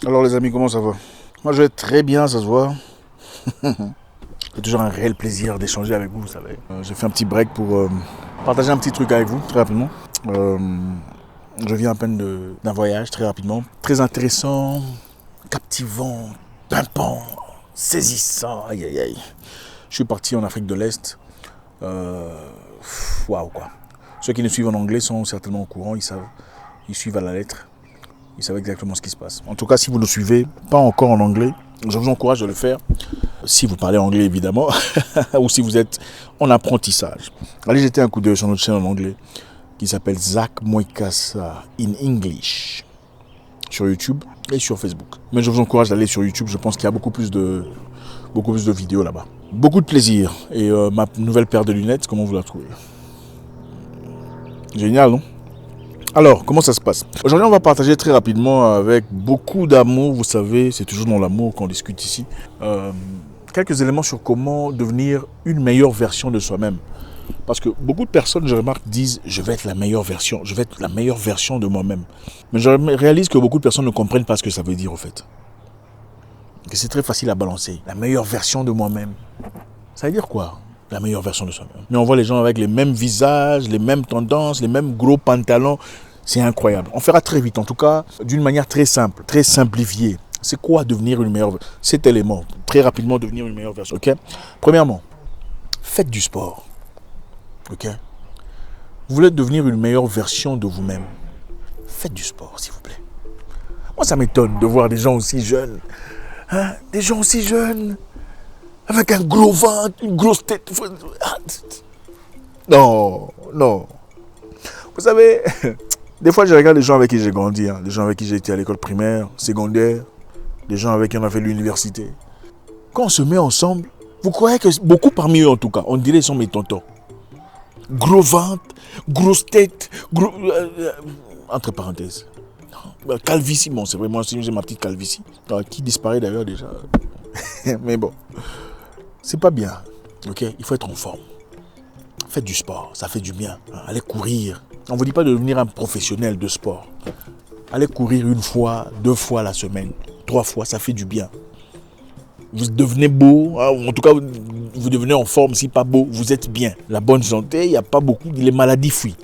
Alors les amis, comment ça va? Moi je vais très bien, ça se voit. C'est toujours un réel plaisir d'échanger avec vous, vous savez. J'ai fait un petit break pour partager un petit truc avec vous, très rapidement. Euh, je viens à peine d'un voyage, très rapidement. Très intéressant, captivant, pimpant, saisissant. Aïe aïe aïe. Je suis parti en Afrique de l'Est. Waouh quoi. Ceux qui nous suivent en anglais sont certainement au courant, ils savent. Ils suivent à la lettre. Ils savent exactement ce qui se passe. En tout cas, si vous ne suivez pas encore en anglais, je vous encourage de le faire. Si vous parlez anglais, évidemment, ou si vous êtes en apprentissage. Allez jeter un coup d'œil sur notre chaîne en anglais qui s'appelle Zach Moikassa in English sur YouTube et sur Facebook. Mais je vous encourage d'aller sur YouTube. Je pense qu'il y a beaucoup plus de vidéos là-bas. Beaucoup de plaisir. Et ma nouvelle paire de lunettes, comment vous la trouvez? Génial, non? Alors, comment ça se passe? Aujourd'hui, on va partager très rapidement avec beaucoup d'amour. Vous savez, c'est toujours dans l'amour qu'on discute ici. Quelques éléments sur comment devenir une meilleure version de soi-même. Parce que beaucoup de personnes, je remarque, disent « je vais être la meilleure version, je vais être la meilleure version de moi-même ». Mais je réalise que beaucoup de personnes ne comprennent pas ce que ça veut dire, au fait. Que c'est très facile à balancer. La meilleure version de moi-même. Ça veut dire quoi? La meilleure version de soi-même. Mais on voit les gens avec les mêmes visages, les mêmes tendances, les mêmes gros pantalons. C'est incroyable. On fera très vite, en tout cas, d'une manière très simple, très simplifiée. C'est quoi devenir une meilleure version? Cet élément, très rapidement devenir une meilleure version. Ok? Premièrement, faites du sport. Ok? Vous voulez devenir une meilleure version de vous-même. Faites du sport, s'il vous plaît. Moi, ça m'étonne de voir des gens aussi jeunes. Hein? Des gens aussi jeunes. Avec un gros ventre, une grosse tête. Non, non. Vous savez, des fois je regarde les gens avec qui j'ai grandi, hein, les gens avec qui j'ai été à l'école primaire, secondaire, les gens avec qui on a fait l'université. Quand on se met ensemble, vous croyez que beaucoup parmi eux en tout cas, on dirait qu'ils sont mes tontons. Gros ventre, grosse tête, entre parenthèses. Calvitie, bon c'est vraiment j'ai ma petite calvitie, qui disparaît d'ailleurs déjà. Mais bon. C'est pas bien, ok? Il faut être en forme. Faites du sport, ça fait du bien. Allez courir. On ne vous dit pas de devenir un professionnel de sport. Allez courir 1 fois, 2 fois la semaine, 3 fois, ça fait du bien. Vous devenez beau, en tout cas, vous devenez en forme. Si pas beau, vous êtes bien. La bonne santé, il n'y a pas beaucoup, les maladies fuient.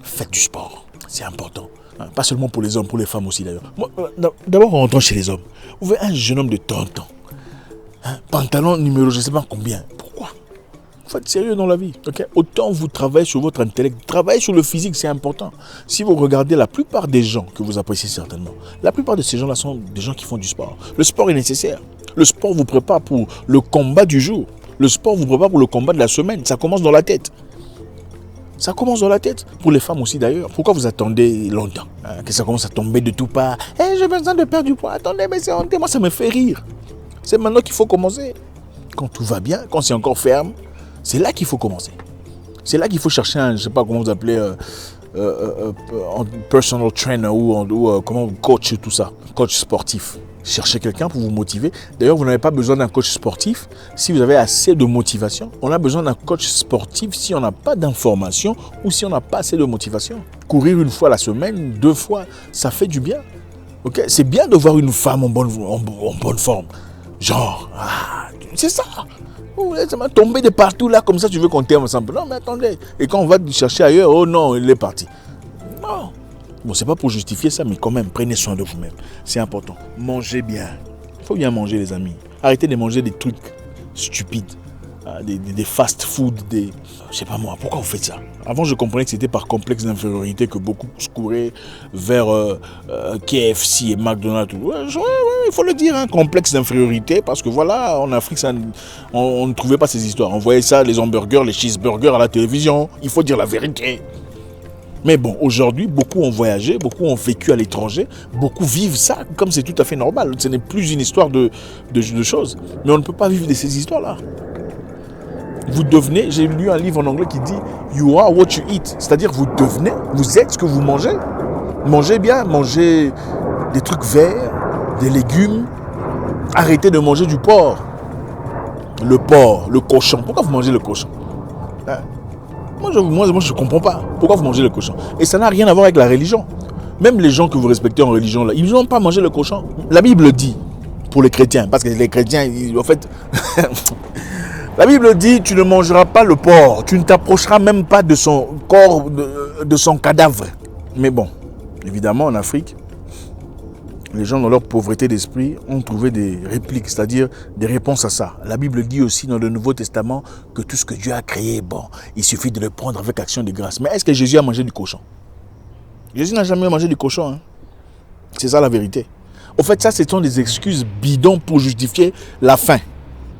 Faites du sport, c'est important. Pas seulement pour les hommes, pour les femmes aussi d'ailleurs. D'abord, rentrons chez les hommes. Vous voyez un jeune homme de 30 ans. Pantalon numéro je ne sais pas combien. Pourquoi? Faut être sérieux dans la vie. Okay? Autant vous travaillez sur votre intellect, travaillez sur le physique, c'est important. Si vous regardez la plupart des gens que vous appréciez certainement, la plupart de ces gens-là sont des gens qui font du sport. Le sport est nécessaire. Le sport vous prépare pour le combat du jour. Le sport vous prépare pour le combat de la semaine. Ça commence dans la tête. Ça commence dans la tête. Pour les femmes aussi d'ailleurs. Pourquoi vous attendez longtemps que ça commence à tomber de tout part? J'ai besoin de perdre du poids. Attendez, mais c'est honteux. Moi, ça me fait rire. C'est maintenant qu'il faut commencer. Quand tout va bien, quand c'est encore ferme, c'est là qu'il faut commencer. C'est là qu'il faut chercher un, je ne sais pas comment vous appelez, personal trainer ou comment coach, tout ça, coach sportif. Cherchez quelqu'un pour vous motiver. D'ailleurs, vous n'avez pas besoin d'un coach sportif si vous avez assez de motivation. On a besoin d'un coach sportif si on n'a pas d'information ou si on n'a pas assez de motivation. Courir 1 fois la semaine, 2 fois, ça fait du bien. Okay? C'est bien de voir une femme en bonne forme. Genre, c'est ça. Ça m'a tombé de partout là, comme ça tu veux qu'on t'aime ensemble. Non mais attendez. Et quand on va chercher ailleurs, oh non, il est parti. Non. Bon, c'est pas pour justifier ça, mais quand même, prenez soin de vous-même. C'est important. Mangez bien. Il faut bien manger les amis. Arrêtez de manger des trucs stupides. Des fast-food, je sais pas moi, pourquoi vous faites ça? Avant, je comprenais que c'était par complexe d'infériorité que beaucoup couraient vers KFC et McDonald's. Ouais, il faut le dire, complexe d'infériorité, parce que voilà, en Afrique, on ne trouvait pas ces histoires. On voyait ça, les hamburgers, les cheeseburgers à la télévision. Il faut dire la vérité. Mais bon, aujourd'hui, beaucoup ont voyagé, beaucoup ont vécu à l'étranger, beaucoup vivent ça comme c'est tout à fait normal. Ce n'est plus une histoire de choses. Mais on ne peut pas vivre de ces histoires-là. Vous devenez, j'ai lu un livre en anglais qui dit « You are what you eat ». C'est-à-dire vous devenez, vous êtes ce que vous mangez. Mangez bien, mangez des trucs verts, des légumes. Arrêtez de manger du porc. Le porc, le cochon. Pourquoi vous mangez le cochon? Moi, je ne comprends pas. Pourquoi vous mangez le cochon? Et ça n'a rien à voir avec la religion. Même les gens que vous respectez en religion, là, ils n'ont pas mangé le cochon. La Bible dit, pour les chrétiens, parce que les chrétiens, en fait, la Bible dit, tu ne mangeras pas le porc, tu ne t'approcheras même pas de son corps, de son cadavre. Mais bon, évidemment, en Afrique, les gens, dans leur pauvreté d'esprit, ont trouvé des répliques, c'est-à-dire des réponses à ça. La Bible dit aussi dans le Nouveau Testament que tout ce que Dieu a créé, bon, il suffit de le prendre avec action de grâce. Mais est-ce que Jésus a mangé du cochon? Jésus n'a jamais mangé du cochon. Hein. C'est ça la vérité. Au fait, ça, ce sont des excuses bidons pour justifier la faim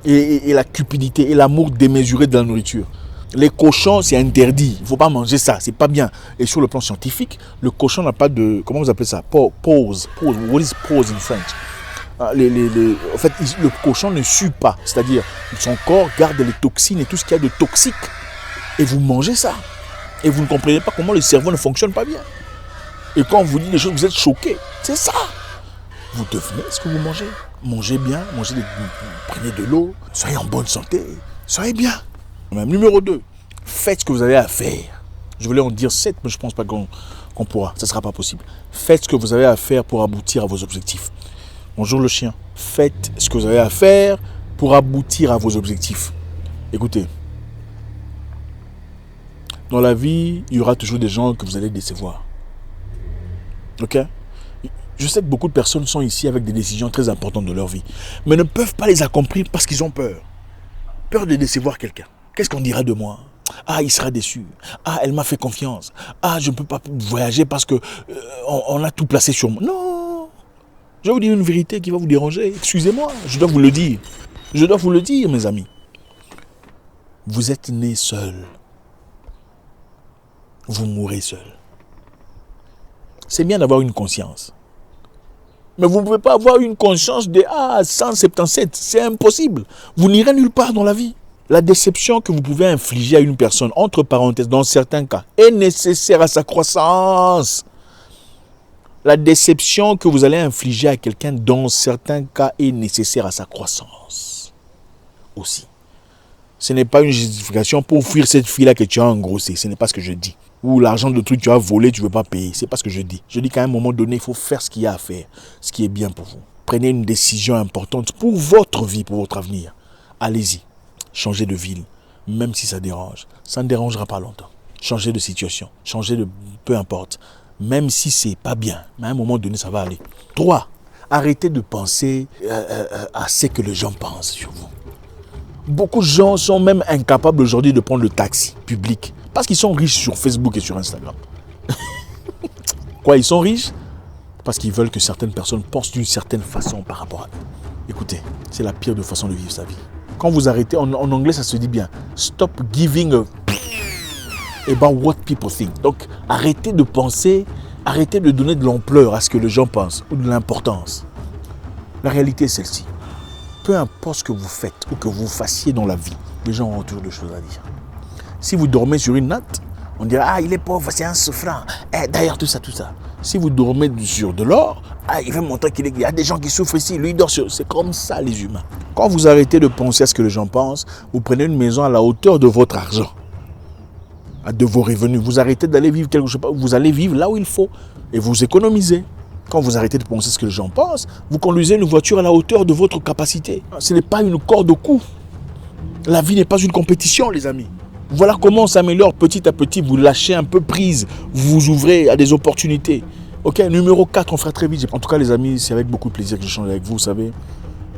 et la cupidité et l'amour démesuré de la nourriture. Les cochons, c'est interdit. Il ne faut pas manger ça. C'est pas bien. Et sur le plan scientifique, le cochon n'a pas de... Comment vous appelez ça? Pause. What is pause in French? En fait, le cochon ne sue pas. C'est-à-dire, son corps garde les toxines et tout ce qu'il y a de toxique. Et vous mangez ça. Et vous ne comprenez pas comment le cerveau ne fonctionne pas bien. Et quand on vous dit des choses, vous êtes choqués. C'est ça. Vous devenez ce que vous mangez. Mangez bien, prenez de l'eau, soyez en bonne santé, soyez bien. Même numéro 2, faites ce que vous avez à faire. Je voulais en dire 7, mais je ne pense pas qu'on pourra. Ça ne sera pas possible. Faites ce que vous avez à faire pour aboutir à vos objectifs. Bonjour le chien. Faites ce que vous avez à faire pour aboutir à vos objectifs. Écoutez, dans la vie, il y aura toujours des gens que vous allez décevoir. Ok? Je sais que beaucoup de personnes sont ici avec des décisions très importantes de leur vie, mais ne peuvent pas les accomplir parce qu'ils ont peur. Peur de décevoir quelqu'un. Qu'est-ce qu'on dira de moi? Ah, il sera déçu. Ah, elle m'a fait confiance. Ah, je ne peux pas voyager parce que on a tout placé sur moi. Non. Je vais vous dire une vérité qui va vous déranger. Excusez-moi, je dois vous le dire. Je dois vous le dire, mes amis. Vous êtes né seul. Vous mourrez seul. C'est bien d'avoir une conscience. Mais vous ne pouvez pas avoir une conscience de 177. C'est impossible. Vous n'irez nulle part dans la vie. La déception que vous pouvez infliger à une personne, entre parenthèses, dans certains cas, est nécessaire à sa croissance. La déception que vous allez infliger à quelqu'un, dans certains cas, est nécessaire à sa croissance. Aussi. Ce n'est pas une justification pour fuir cette fille-là que tu as engrossée. Ce n'est pas ce que je dis. Ou l'argent de truc que tu as volé, tu ne veux pas payer. Ce n'est pas ce que je dis. Je dis qu'à un moment donné, il faut faire ce qu'il y a à faire. Ce qui est bien pour vous. Prenez une décision importante pour votre vie, pour votre avenir. Allez-y. Changez de ville. Même si ça dérange. Ça ne dérangera pas longtemps. Changez de situation. Changez de... Peu importe. Même si ce n'est pas bien. Mais à un moment donné, ça va aller. 3. Arrêtez de penser à ce que les gens pensent sur vous. Beaucoup de gens sont même incapables aujourd'hui de prendre le taxi public. Parce qu'ils sont riches sur Facebook et sur Instagram. Quoi, ils sont riches? Parce qu'ils veulent que certaines personnes pensent d'une certaine façon par rapport à eux. Écoutez, c'est la pire de façon de vivre sa vie. Quand vous arrêtez, en anglais ça se dit bien, stop giving a about what people think. Donc arrêtez de penser, arrêtez de donner de l'ampleur à ce que les gens pensent ou de l'importance. La réalité est celle-ci. Peu importe ce que vous faites ou que vous fassiez dans la vie, les gens ont toujours des choses à dire. Si vous dormez sur une natte, on dira « Ah, il est pauvre, c'est un souffrant. D'ailleurs, tout ça. » Si vous dormez sur de l'or, il va montrer qu'il y a des gens qui souffrent ici, lui il dort sur... C'est comme ça les humains. Quand vous arrêtez de penser à ce que les gens pensent, vous prenez une maison à la hauteur de votre argent, de vos revenus. Vous arrêtez d'aller vivre quelque chose, vous allez vivre là où il faut et vous économisez. Quand vous arrêtez de penser à ce que les gens pensent, vous conduisez une voiture à la hauteur de votre capacité. Ce n'est pas une corde au cou. La vie n'est pas une compétition, les amis. Voilà comment on s'améliore petit à petit. Vous lâchez un peu prise. Vous vous ouvrez à des opportunités. Ok, numéro 4, on fera très vite. En tout cas, les amis, c'est avec beaucoup de plaisir que j'échange avec vous. Vous savez,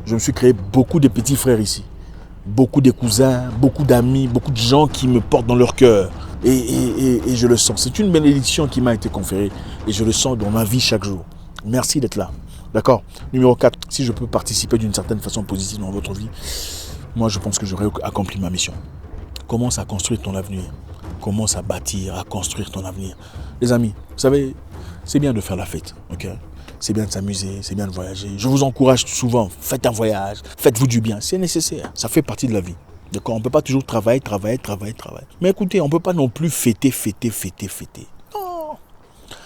je me suis créé beaucoup de petits frères ici. Beaucoup de cousins, beaucoup d'amis, beaucoup de gens qui me portent dans leur cœur. Et je le sens. C'est une bénédiction qui m'a été conférée. Et je le sens dans ma vie chaque jour. Merci d'être là. D'accord? Numéro 4, si je peux participer d'une certaine façon positive dans votre vie, moi, je pense que j'aurais accompli ma mission. Commence à construire ton avenir. Commence à bâtir, à construire ton avenir. Les amis, vous savez, c'est bien de faire la fête. Ok? C'est bien de s'amuser, c'est bien de voyager. Je vous encourage souvent, faites un voyage, faites-vous du bien. C'est nécessaire, ça fait partie de la vie. D'accord? On ne peut pas toujours travailler. Mais écoutez, on ne peut pas non plus fêter. Non.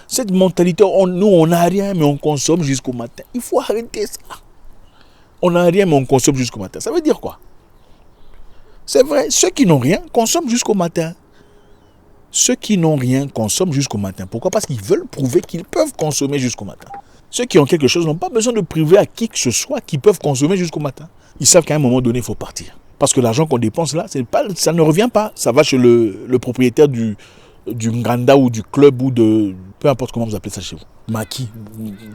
Cette mentalité, nous, on n'a rien, mais on consomme jusqu'au matin. Il faut arrêter ça. On n'a rien, mais on consomme jusqu'au matin. Ça veut dire quoi? C'est vrai, ceux qui n'ont rien consomment jusqu'au matin. Ceux qui n'ont rien consomment jusqu'au matin. Pourquoi? Parce qu'ils veulent prouver qu'ils peuvent consommer jusqu'au matin. Ceux qui ont quelque chose n'ont pas besoin de prouver à qui que ce soit qu'ils peuvent consommer jusqu'au matin. Ils savent qu'à un moment donné, il faut partir. Parce que l'argent qu'on dépense là, ça ne revient pas. Ça va chez le propriétaire du Nganda ou du club ou de... Peu importe comment vous appelez ça chez vous. Maquis,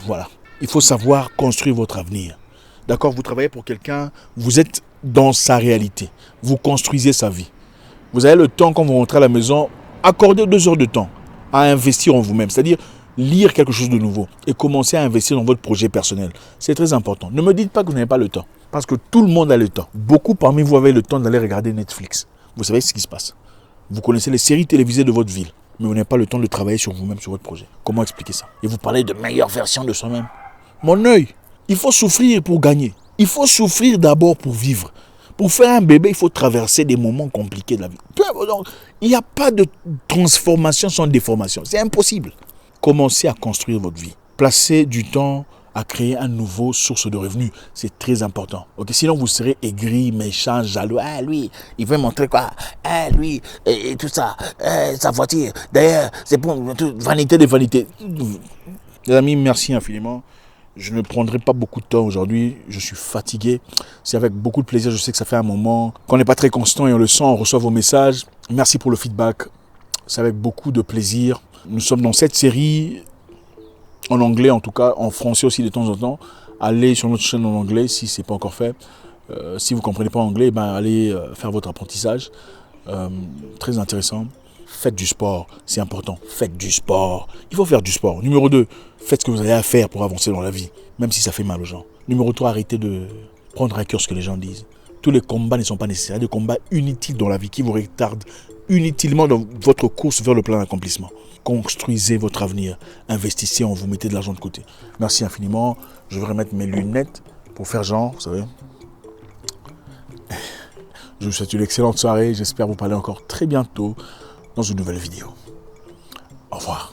voilà. Il faut savoir construire votre avenir. D'accord? Vous travaillez pour quelqu'un, vous êtes dans sa réalité. Vous construisez sa vie. Vous avez le temps, quand vous rentrez à la maison, accordez 2 heures de temps à investir en vous-même. C'est-à-dire lire quelque chose de nouveau et commencer à investir dans votre projet personnel. C'est très important. Ne me dites pas que vous n'avez pas le temps. Parce que tout le monde a le temps. Beaucoup parmi vous avez le temps d'aller regarder Netflix. Vous savez ce qui se passe. Vous connaissez les séries télévisées de votre ville. Mais vous n'avez pas le temps de travailler sur vous-même, sur votre projet. Comment expliquer ça? Et vous parlez de meilleure version de soi-même. Mon œil, il faut souffrir pour gagner. Il faut souffrir d'abord pour vivre. Pour faire un bébé, il faut traverser des moments compliqués de la vie. Il n'y a pas de transformation sans déformation. C'est impossible. Commencez à construire votre vie. Placez du temps à créer une nouvelle source de revenus. C'est très important. Okay? Sinon, vous serez aigri, méchant, jaloux. Ah, lui, il veut montrer quoi? Ah, lui, et tout ça. Sa voiture. D'ailleurs, c'est pour vanité de vanité. Les amis, merci infiniment. Je ne prendrai pas beaucoup de temps aujourd'hui. Je suis fatigué. C'est avec beaucoup de plaisir. Je sais que ça fait un moment qu'on n'est pas très constant et on le sent. On reçoit vos messages. Merci pour le feedback. C'est avec beaucoup de plaisir. Nous sommes dans cette série... en anglais en tout cas, en français aussi de temps en temps. Allez sur notre chaîne en anglais si ce n'est pas encore fait. Si vous ne comprenez pas anglais, allez faire votre apprentissage. Très intéressant. Faites du sport, c'est important. Faites du sport. Il faut faire du sport. Numéro 2, faites ce que vous avez à faire pour avancer dans la vie, même si ça fait mal aux gens. Numéro 3, arrêtez de prendre à cœur ce que les gens disent. Tous les combats ne sont pas nécessaires. Des combats inutiles dans la vie qui vous retardent inutilement dans votre course vers le plein accomplissement. Construisez votre avenir. Investissez en vous, mettez de l'argent de côté. Merci infiniment. Je vais remettre mes lunettes pour faire genre, vous savez. Je vous souhaite une excellente soirée. J'espère vous parler encore très bientôt dans une nouvelle vidéo. Au revoir.